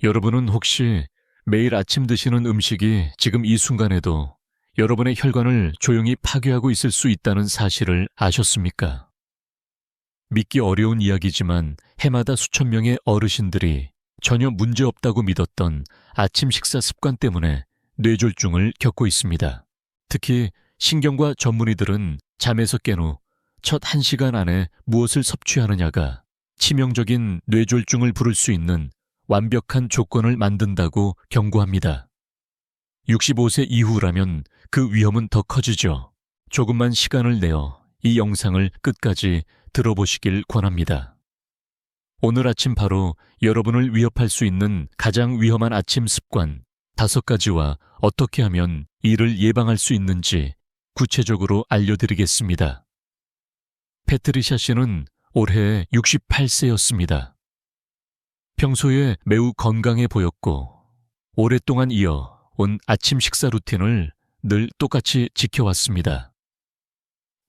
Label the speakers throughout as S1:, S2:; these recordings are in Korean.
S1: 여러분은 혹시 매일 아침 드시는 음식이 지금 이 순간에도 여러분의 혈관을 조용히 파괴하고 있을 수 있다는 사실을 아셨습니까? 믿기 어려운 이야기지만 해마다 수천 명의 어르신들이 전혀 문제없다고 믿었던 아침 식사 습관 때문에 뇌졸중을 겪고 있습니다. 특히 신경과 전문의들은 잠에서 깬 후 첫 1시간 안에 무엇을 섭취하느냐가 치명적인 뇌졸중을 부를 수 있는 완벽한 조건을 만든다고 경고합니다. 65세 이후라면 그 위험은 더 커지죠. 조금만 시간을 내어 이 영상을 끝까지 들어보시길 권합니다. 오늘 아침 바로 여러분을 위협할 수 있는 가장 위험한 아침 습관 5가지와 어떻게 하면 이를 예방할 수 있는지 구체적으로 알려드리겠습니다. 패트리샤 씨는 올해 68세였습니다. 평소에 매우 건강해 보였고 오랫동안 이어온 아침 식사 루틴을 늘 똑같이 지켜왔습니다.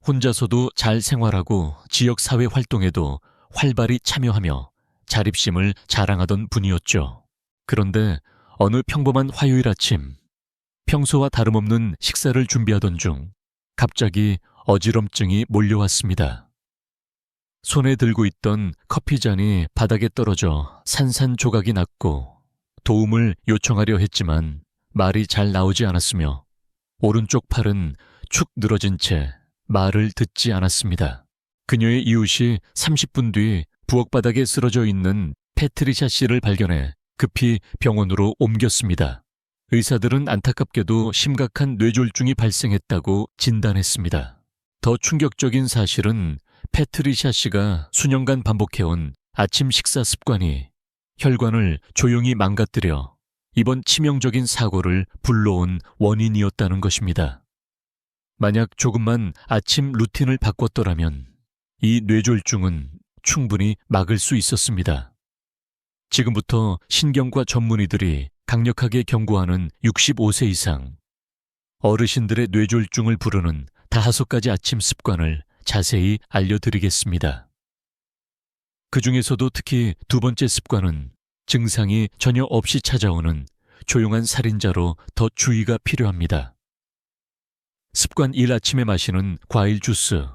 S1: 혼자서도 잘 생활하고 지역사회 활동에도 활발히 참여하며 자립심을 자랑하던 분이었죠. 그런데 어느 평범한 화요일 아침, 평소와 다름없는 식사를 준비하던 중 갑자기 어지럼증이 몰려왔습니다. 손에 들고 있던 커피잔이 바닥에 떨어져 산산조각이 났고 도움을 요청하려 했지만 말이 잘 나오지 않았으며 오른쪽 팔은 축 늘어진 채 말을 듣지 않았습니다. 그녀의 이웃이 30분 뒤 부엌바닥에 쓰러져 있는 패트리샤 씨를 발견해 급히 병원으로 옮겼습니다. 의사들은 안타깝게도 심각한 뇌졸중이 발생했다고 진단했습니다. 더 충격적인 사실은 패트리샤 씨가 수년간 반복해온 아침 식사 습관이 혈관을 조용히 망가뜨려 이번 치명적인 사고를 불러온 원인이었다는 것입니다. 만약 조금만 아침 루틴을 바꿨더라면 이 뇌졸중은 충분히 막을 수 있었습니다. 지금부터 신경과 전문의들이 강력하게 경고하는 65세 이상 어르신들의 뇌졸중을 부르는 5가지 아침 습관을 자세히 알려드리겠습니다. 그 중에서도 특히 2번째 습관은 증상이 전혀 없이 찾아오는 조용한 살인자로 더 주의가 필요합니다. 습관 1. 아침에 마시는 과일 주스.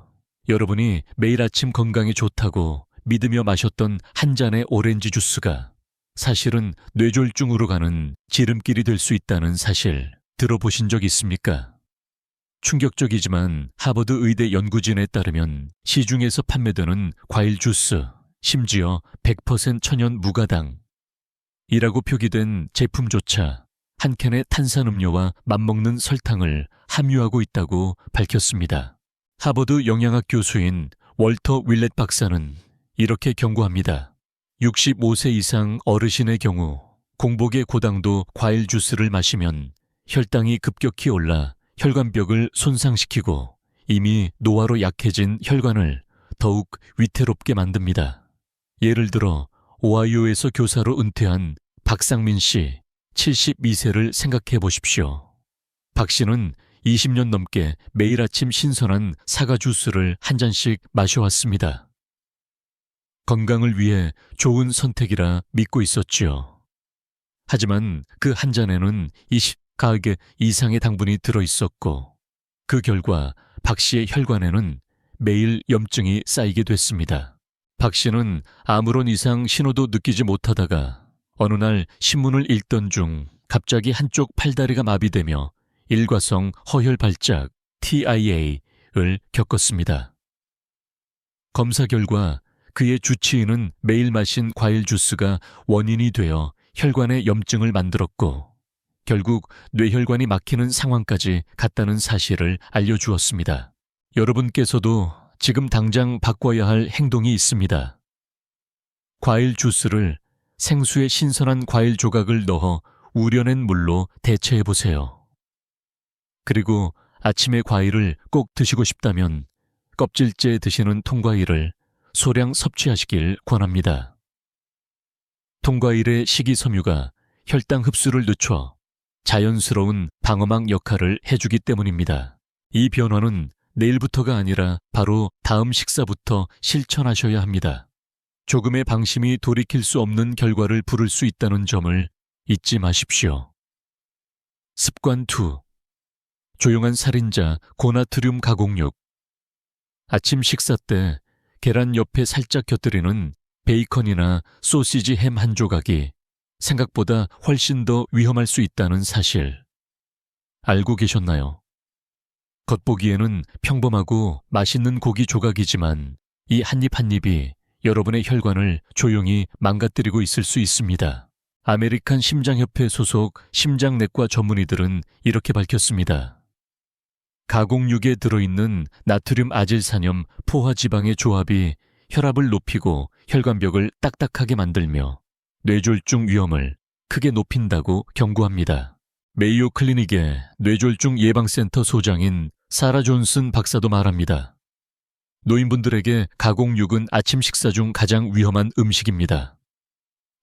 S1: 여러분이 매일 아침 건강에 좋다고 믿으며 마셨던 한 잔의 오렌지 주스가 사실은 뇌졸중으로 가는 지름길이 될 수 있다는 사실 들어보신 적 있습니까? 충격적이지만 하버드 의대 연구진에 따르면 시중에서 판매되는 과일 주스, 심지어 100% 천연 무가당이라고 표기된 제품조차 한 캔의 탄산음료와 맞먹는 설탕을 함유하고 있다고 밝혔습니다. 하버드 영양학 교수인 월터 윌렛 박사는 이렇게 경고합니다. 65세 이상 어르신의 경우 공복에 고당도 과일 주스를 마시면 혈당이 급격히 올라 혈관벽을 손상시키고 이미 노화로 약해진 혈관을 더욱 위태롭게 만듭니다. 예를 들어 오하이오에서 교사로 은퇴한 박상민 씨 72세를 생각해 보십시오. 박 씨는 20년 넘게 매일 아침 신선한 사과 주스를 한 잔씩 마셔왔습니다. 건강을 위해 좋은 선택이라 믿고 있었지요. 하지만 그 한 잔에는 20가게 이상의 당분이 들어있었고 그 결과 박 씨의 혈관에는 매일 염증이 쌓이게 됐습니다. 박 씨는 아무런 이상 신호도 느끼지 못하다가 어느 날 신문을 읽던 중 갑자기 한쪽 팔다리가 마비되며 일과성 허혈 발작 TIA를 겪었습니다. 검사 결과 그의 주치의는 매일 마신 과일 주스가 원인이 되어 혈관에 염증을 만들었고 결국 뇌혈관이 막히는 상황까지 갔다는 사실을 알려주었습니다. 여러분께서도 지금 당장 바꿔야 할 행동이 있습니다. 과일 주스를 생수에 신선한 과일 조각을 넣어 우려낸 물로 대체해보세요. 그리고 아침에 과일을 꼭 드시고 싶다면 껍질째 드시는 통과일을 소량 섭취하시길 권합니다. 통과일의 식이섬유가 혈당 흡수를 늦춰 자연스러운 방어막 역할을 해주기 때문입니다. 이 변화는 내일부터가 아니라 바로 다음 식사부터 실천하셔야 합니다. 조금의 방심이 돌이킬 수 없는 결과를 부를 수 있다는 점을 잊지 마십시오. 습관 2. 조용한 살인자 고나트륨 가공육. 아침 식사 때 계란 옆에 살짝 곁들이는 베이컨이나 소시지 햄 한 조각이 생각보다 훨씬 더 위험할 수 있다는 사실 알고 계셨나요? 겉보기에는 평범하고 맛있는 고기 조각이지만 이 한 입 한 입이 여러분의 혈관을 조용히 망가뜨리고 있을 수 있습니다. 아메리칸 심장협회 소속 심장내과 전문의들은 이렇게 밝혔습니다. 가공육에 들어있는 나트륨 아질산염 포화지방의 조합이 혈압을 높이고 혈관벽을 딱딱하게 만들며 뇌졸중 위험을 크게 높인다고 경고합니다. 메이오 클리닉의 뇌졸중 예방센터 소장인 사라 존슨 박사도 말합니다. 노인분들에게 가공육은 아침 식사 중 가장 위험한 음식입니다.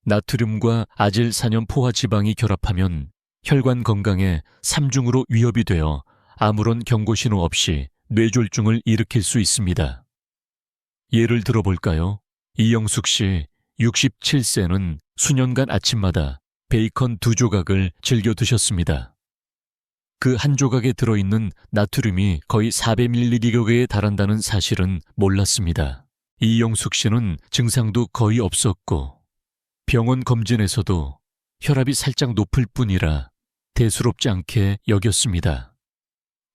S1: 나트륨과 아질산염 포화지방이 결합하면 혈관 건강에 3중으로 위협이 되어 아무런 경고 신호 없이 뇌졸중을 일으킬 수 있습니다. 예를 들어볼까요? 이영숙 씨 67세는 수년간 아침마다 베이컨 2조각을 즐겨 드셨습니다. 그 한 조각에 들어있는 나트륨이 거의 400mg에 달한다는 사실은 몰랐습니다. 이영숙 씨는 증상도 거의 없었고 병원 검진에서도 혈압이 살짝 높을 뿐이라 대수롭지 않게 여겼습니다.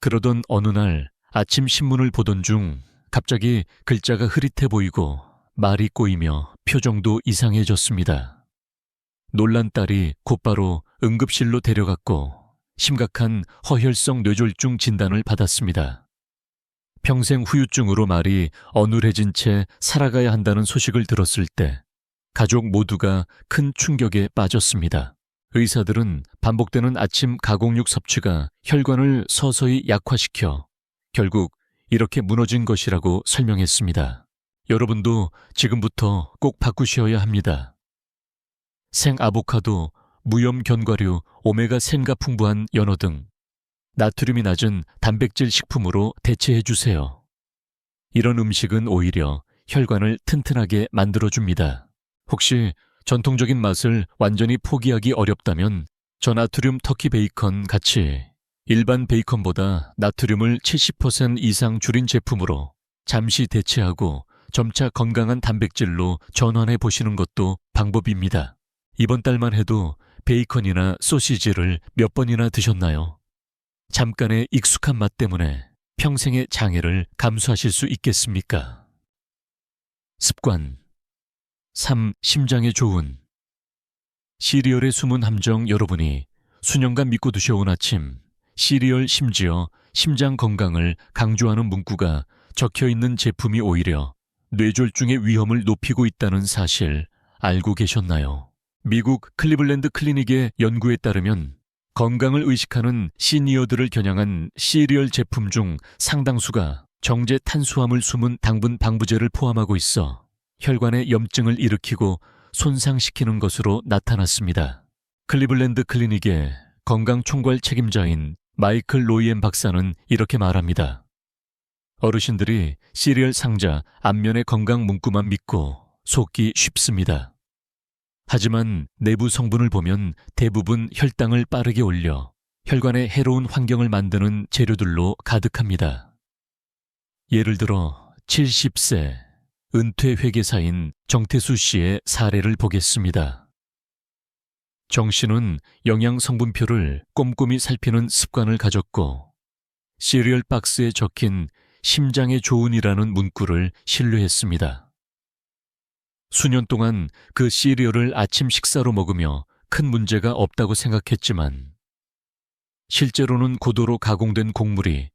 S1: 그러던 어느 날 아침 신문을 보던 중 갑자기 글자가 흐릿해 보이고 말이 꼬이며 표정도 이상해졌습니다. 놀란 딸이 곧바로 응급실로 데려갔고 심각한 허혈성 뇌졸중 진단을 받았습니다. 평생 후유증으로 말이 어눌해진 채 살아가야 한다는 소식을 들었을 때 가족 모두가 큰 충격에 빠졌습니다. 의사들은 반복되는 아침 가공육 섭취가 혈관을 서서히 약화시켜 결국 이렇게 무너진 것이라고 설명했습니다. 여러분도 지금부터 꼭 바꾸셔야 합니다. 생 아보카도, 무염 견과류, 오메가3가 풍부한 연어 등 나트륨이 낮은 단백질 식품으로 대체해 주세요. 이런 음식은 오히려 혈관을 튼튼하게 만들어줍니다. 혹시 전통적인 맛을 완전히 포기하기 어렵다면 저나트륨 터키 베이컨 같이 일반 베이컨보다 나트륨을 70% 이상 줄인 제품으로 잠시 대체하고 점차 건강한 단백질로 전환해 보시는 것도 방법입니다. 이번 달만 해도 베이컨이나 소시지를 몇 번이나 드셨나요? 잠깐의 익숙한 맛 때문에 평생의 장애를 감수하실 수 있겠습니까? 습관 3. 심장에 좋은. 시리얼의 숨은 함정 여러분이 수년간 믿고 드셔온 아침, 시리얼 심지어 심장 건강을 강조하는 문구가 적혀있는 제품이 오히려 뇌졸중의 위험을 높이고 있다는 사실 알고 계셨나요? 미국 클리블랜드 클리닉의 연구에 따르면 건강을 의식하는 시니어들을 겨냥한 시리얼 제품 중 상당수가 정제 탄수화물 숨은 당분 방부제를 포함하고 있어 혈관의 염증을 일으키고 손상시키는 것으로 나타났습니다. 클리블랜드 클리닉의 건강총괄 책임자인 마이클 로이엠 박사는 이렇게 말합니다. 어르신들이 시리얼 상자 앞면의 건강 문구만 믿고 속기 쉽습니다. 하지만 내부 성분을 보면 대부분 혈당을 빠르게 올려 혈관에 해로운 환경을 만드는 재료들로 가득합니다. 예를 들어 70세 은퇴 회계사인 정태수 씨의 사례를 보겠습니다. 정 씨는 영양 성분표를 꼼꼼히 살피는 습관을 가졌고 시리얼 박스에 적힌 심장에 좋은이라는 문구를 신뢰했습니다. 수년 동안 그 시리얼을 아침 식사로 먹으며 큰 문제가 없다고 생각했지만 실제로는 고도로 가공된 곡물이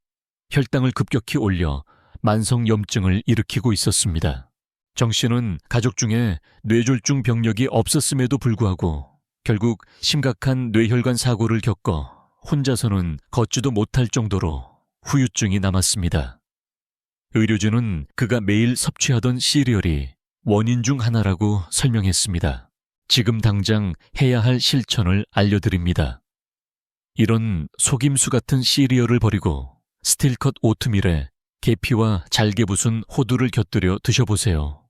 S1: 혈당을 급격히 올려 만성염증을 일으키고 있었습니다. 정 씨는 가족 중에 뇌졸중 병력이 없었음에도 불구하고 결국 심각한 뇌혈관 사고를 겪어 혼자서는 걷지도 못할 정도로 후유증이 남았습니다. 의료진은 그가 매일 섭취하던 시리얼이 원인 중 하나라고 설명했습니다. 지금 당장 해야 할 실천을 알려드립니다. 이런 속임수 같은 시리얼을 버리고 스틸컷 오트밀에 계피와 잘게 부순 호두를 곁들여 드셔보세요.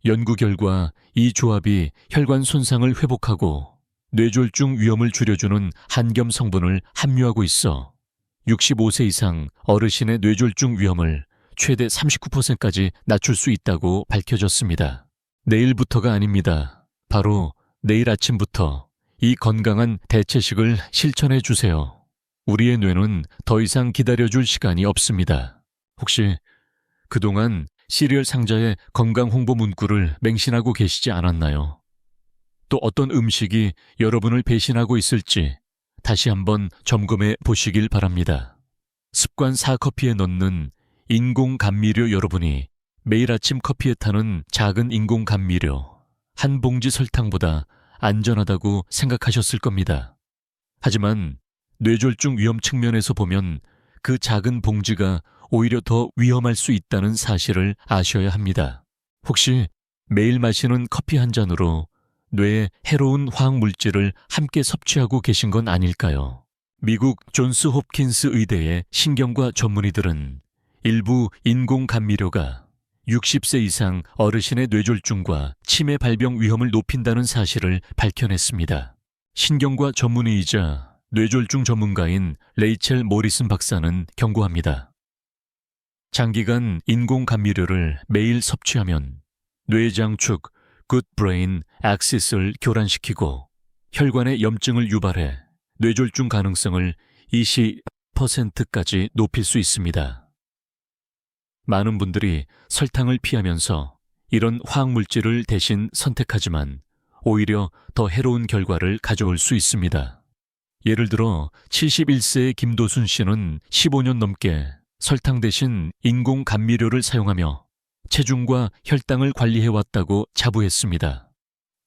S1: 연구 결과 이 조합이 혈관 손상을 회복하고 뇌졸중 위험을 줄여주는 한겸 성분을 함유하고 있어 65세 이상 어르신의 뇌졸중 위험을 최대 39%까지 낮출 수 있다고 밝혀졌습니다. 내일부터가 아닙니다. 바로 내일 아침부터 이 건강한 대체식을 실천해 주세요. 우리의 뇌는 더 이상 기다려줄 시간이 없습니다. 혹시 그동안 시리얼 상자의 건강 홍보 문구를 맹신하고 계시지 않았나요? 또 어떤 음식이 여러분을 배신하고 있을지 다시 한번 점검해 보시길 바랍니다. 습관 4커피에 넣는 인공 감미료 여러분이 매일 아침 커피에 타는 작은 인공 감미료 한 봉지 설탕보다 안전하다고 생각하셨을 겁니다. 하지만 뇌졸중 위험 측면에서 보면 그 작은 봉지가 오히려 더 위험할 수 있다는 사실을 아셔야 합니다. 혹시 매일 마시는 커피 한 잔으로 뇌에 해로운 화학물질을 함께 섭취하고 계신 건 아닐까요? 미국 존스 홉킨스 의대의 신경과 전문의들은 일부 인공 감미료가 60세 이상 어르신의 뇌졸중과 치매 발병 위험을 높인다는 사실을 밝혀냈습니다. 신경과 전문의이자 뇌졸중 전문가인 레이첼 모리슨 박사는 경고합니다. 장기간 인공 감미료를 매일 섭취하면 뇌장축 굿 브레인 액시스를 교란시키고 혈관의 염증을 유발해 뇌졸중 가능성을 20%까지 높일 수 있습니다. 많은 분들이 설탕을 피하면서 이런 화학물질을 대신 선택하지만 오히려 더 해로운 결과를 가져올 수 있습니다. 예를 들어 71세의 김도순 씨는 15년 넘게 설탕 대신 인공 감미료를 사용하며 체중과 혈당을 관리해왔다고 자부했습니다.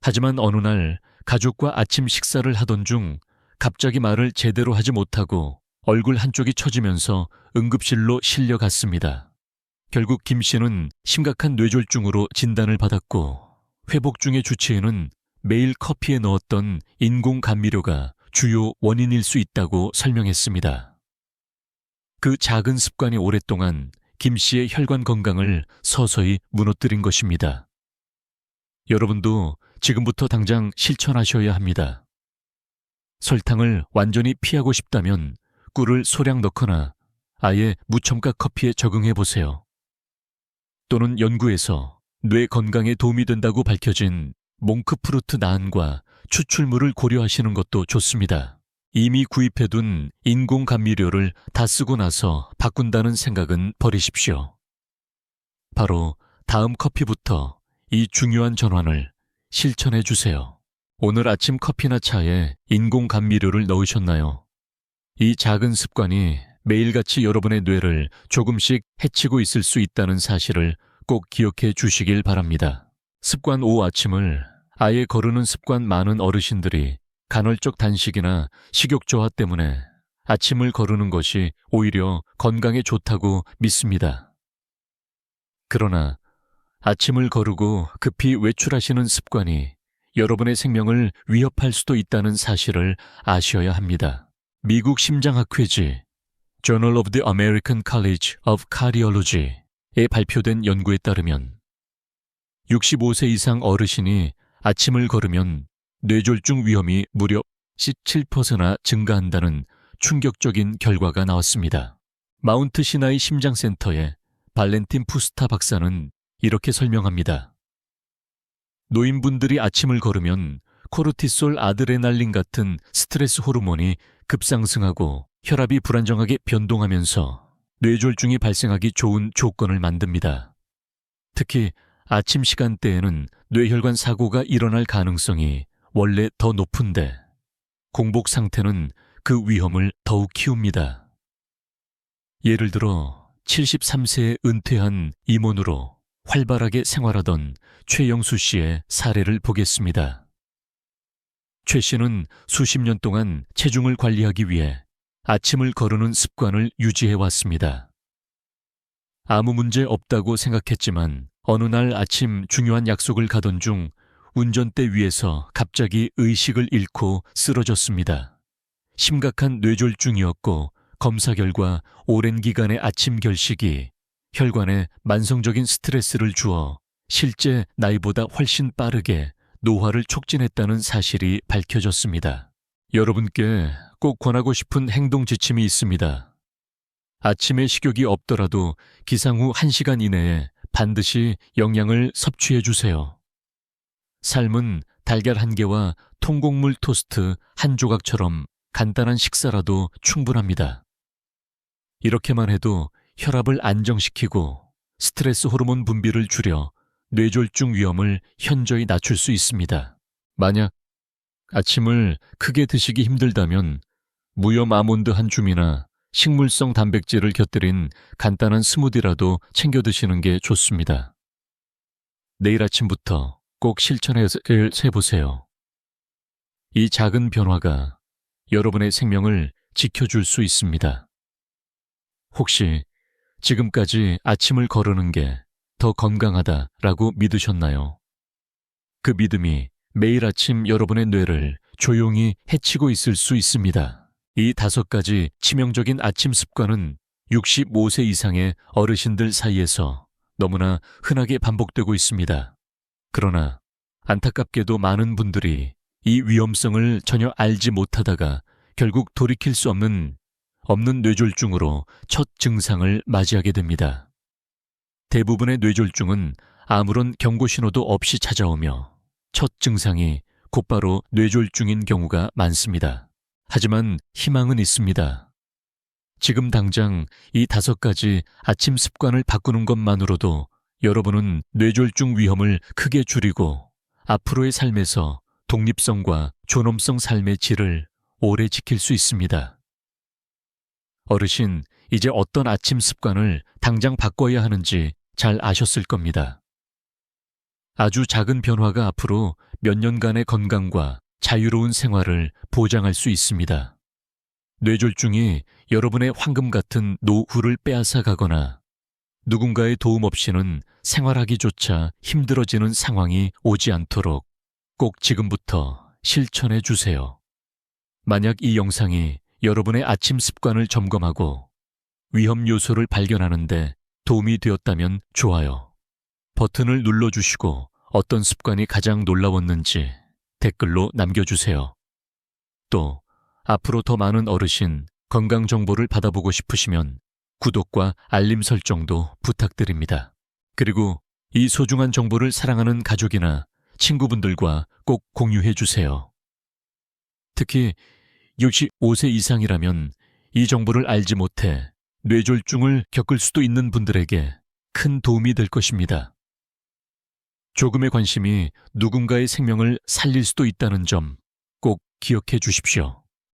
S1: 하지만 어느 날 가족과 아침 식사를 하던 중 갑자기 말을 제대로 하지 못하고 얼굴 한쪽이 처지면서 응급실로 실려갔습니다. 결국 김 씨는 심각한 뇌졸중으로 진단을 받았고 회복 중의 주치의는 매일 커피에 넣었던 인공 감미료가 주요 원인일 수 있다고 설명했습니다. 그 작은 습관이 오랫동안 김 씨의 혈관 건강을 서서히 무너뜨린 것입니다. 여러분도 지금부터 당장 실천하셔야 합니다. 설탕을 완전히 피하고 싶다면 꿀을 소량 넣거나 아예 무첨가 커피에 적응해 보세요. 또는 연구에서 뇌 건강에 도움이 된다고 밝혀진 몽크프루트 나은과 추출물을 고려하시는 것도 좋습니다. 이미 구입해둔 인공 감미료를 다 쓰고 나서 바꾼다는 생각은 버리십시오. 바로 다음 커피부터 이 중요한 전환을 실천해 주세요. 오늘 아침 커피나 차에 인공 감미료를 넣으셨나요? 이 작은 습관이 매일같이 여러분의 뇌를 조금씩 해치고 있을 수 있다는 사실을 꼭 기억해 주시길 바랍니다. 습관 5 아침을 아예 거르는 습관 많은 어르신들이 간헐적 단식이나 식욕 저하 때문에 아침을 거르는 것이 오히려 건강에 좋다고 믿습니다. 그러나 아침을 거르고 급히 외출하시는 습관이 여러분의 생명을 위협할 수도 있다는 사실을 아셔야 합니다. 미국 심장학회지 Journal of the American College of Cardiology에 발표된 연구에 따르면 65세 이상 어르신이 아침을 걸으면 뇌졸중 위험이 무려 17%나 증가한다는 충격적인 결과가 나왔습니다. 마운트 시나이 심장센터의 발렌틴 푸스타 박사는 이렇게 설명합니다. 노인분들이 아침을 걸으면 코르티솔 아드레날린 같은 스트레스 호르몬이 급상승하고 혈압이 불안정하게 변동하면서 뇌졸중이 발생하기 좋은 조건을 만듭니다. 특히 아침 시간대에는 뇌혈관 사고가 일어날 가능성이 원래 더 높은데 공복 상태는 그 위험을 더욱 키웁니다. 예를 들어 73세에 은퇴한 임원으로 활발하게 생활하던 최영수 씨의 사례를 보겠습니다. 최 씨는 수십 년 동안 체중을 관리하기 위해 아침을 거르는 습관을 유지해 왔습니다. 아무 문제 없다고 생각했지만 어느 날 아침 중요한 약속을 가던 중 운전대 위에서 갑자기 의식을 잃고 쓰러졌습니다. 심각한 뇌졸중이었고 검사 결과 오랜 기간의 아침 결식이 혈관에 만성적인 스트레스를 주어 실제 나이보다 훨씬 빠르게 노화를 촉진했다는 사실이 밝혀졌습니다. 여러분께 꼭 권하고 싶은 행동 지침이 있습니다. 아침에 식욕이 없더라도 기상 후 1시간 이내에 반드시 영양을 섭취해 주세요. 삶은 달걀 1개와 통곡물 토스트 1조각처럼 간단한 식사라도 충분합니다. 이렇게만 해도 혈압을 안정시키고 스트레스 호르몬 분비를 줄여 뇌졸중 위험을 현저히 낮출 수 있습니다. 만약 아침을 크게 드시기 힘들다면 무염 아몬드 한 줌이나 식물성 단백질을 곁들인 간단한 스무디라도 챙겨 드시는 게 좋습니다. 내일 아침부터 꼭 실천해서 해보세요. 이 작은 변화가 여러분의 생명을 지켜줄 수 있습니다. 혹시 지금까지 아침을 거르는 게 더 건강하다라고 믿으셨나요? 그 믿음이 매일 아침 여러분의 뇌를 조용히 해치고 있을 수 있습니다. 이 5가지 치명적인 아침 습관은 65세 이상의 어르신들 사이에서 너무나 흔하게 반복되고 있습니다. 그러나 안타깝게도 많은 분들이 이 위험성을 전혀 알지 못하다가 결국 돌이킬 수 없는 뇌졸중으로 첫 증상을 맞이하게 됩니다. 대부분의 뇌졸중은 아무런 경고 신호도 없이 찾아오며 첫 증상이 곧바로 뇌졸중인 경우가 많습니다. 하지만 희망은 있습니다. 지금 당장 이 5가지 아침 습관을 바꾸는 것만으로도 여러분은 뇌졸중 위험을 크게 줄이고 앞으로의 삶에서 독립성과 존엄성 삶의 질을 오래 지킬 수 있습니다. 어르신, 이제 어떤 아침 습관을 당장 바꿔야 하는지 잘 아셨을 겁니다. 아주 작은 변화가 앞으로 몇 년간의 건강과 자유로운 생활을 보장할 수 있습니다. 뇌졸중이 여러분의 황금 같은 노후를 빼앗아 가거나 누군가의 도움 없이는 생활하기조차 힘들어지는 상황이 오지 않도록 꼭 지금부터 실천해 주세요. 만약 이 영상이 여러분의 아침 습관을 점검하고 위험 요소를 발견하는데 도움이 되었다면 좋아요. 버튼을 눌러주시고 어떤 습관이 가장 놀라웠는지 댓글로 남겨주세요. 또 앞으로 더 많은 어르신 건강 정보를 받아보고 싶으시면 구독과 알림 설정도 부탁드립니다. 그리고 이 소중한 정보를 사랑하는 가족이나 친구분들과 꼭 공유해 주세요. 특히 65세 이상이라면 이 정보를 알지 못해 뇌졸중을 겪을 수도 있는 분들에게 큰 도움이 될 것입니다. 조금의 관심이 누군가의 생명을 살릴 수도 있다는 점 꼭 기억해 주십시오.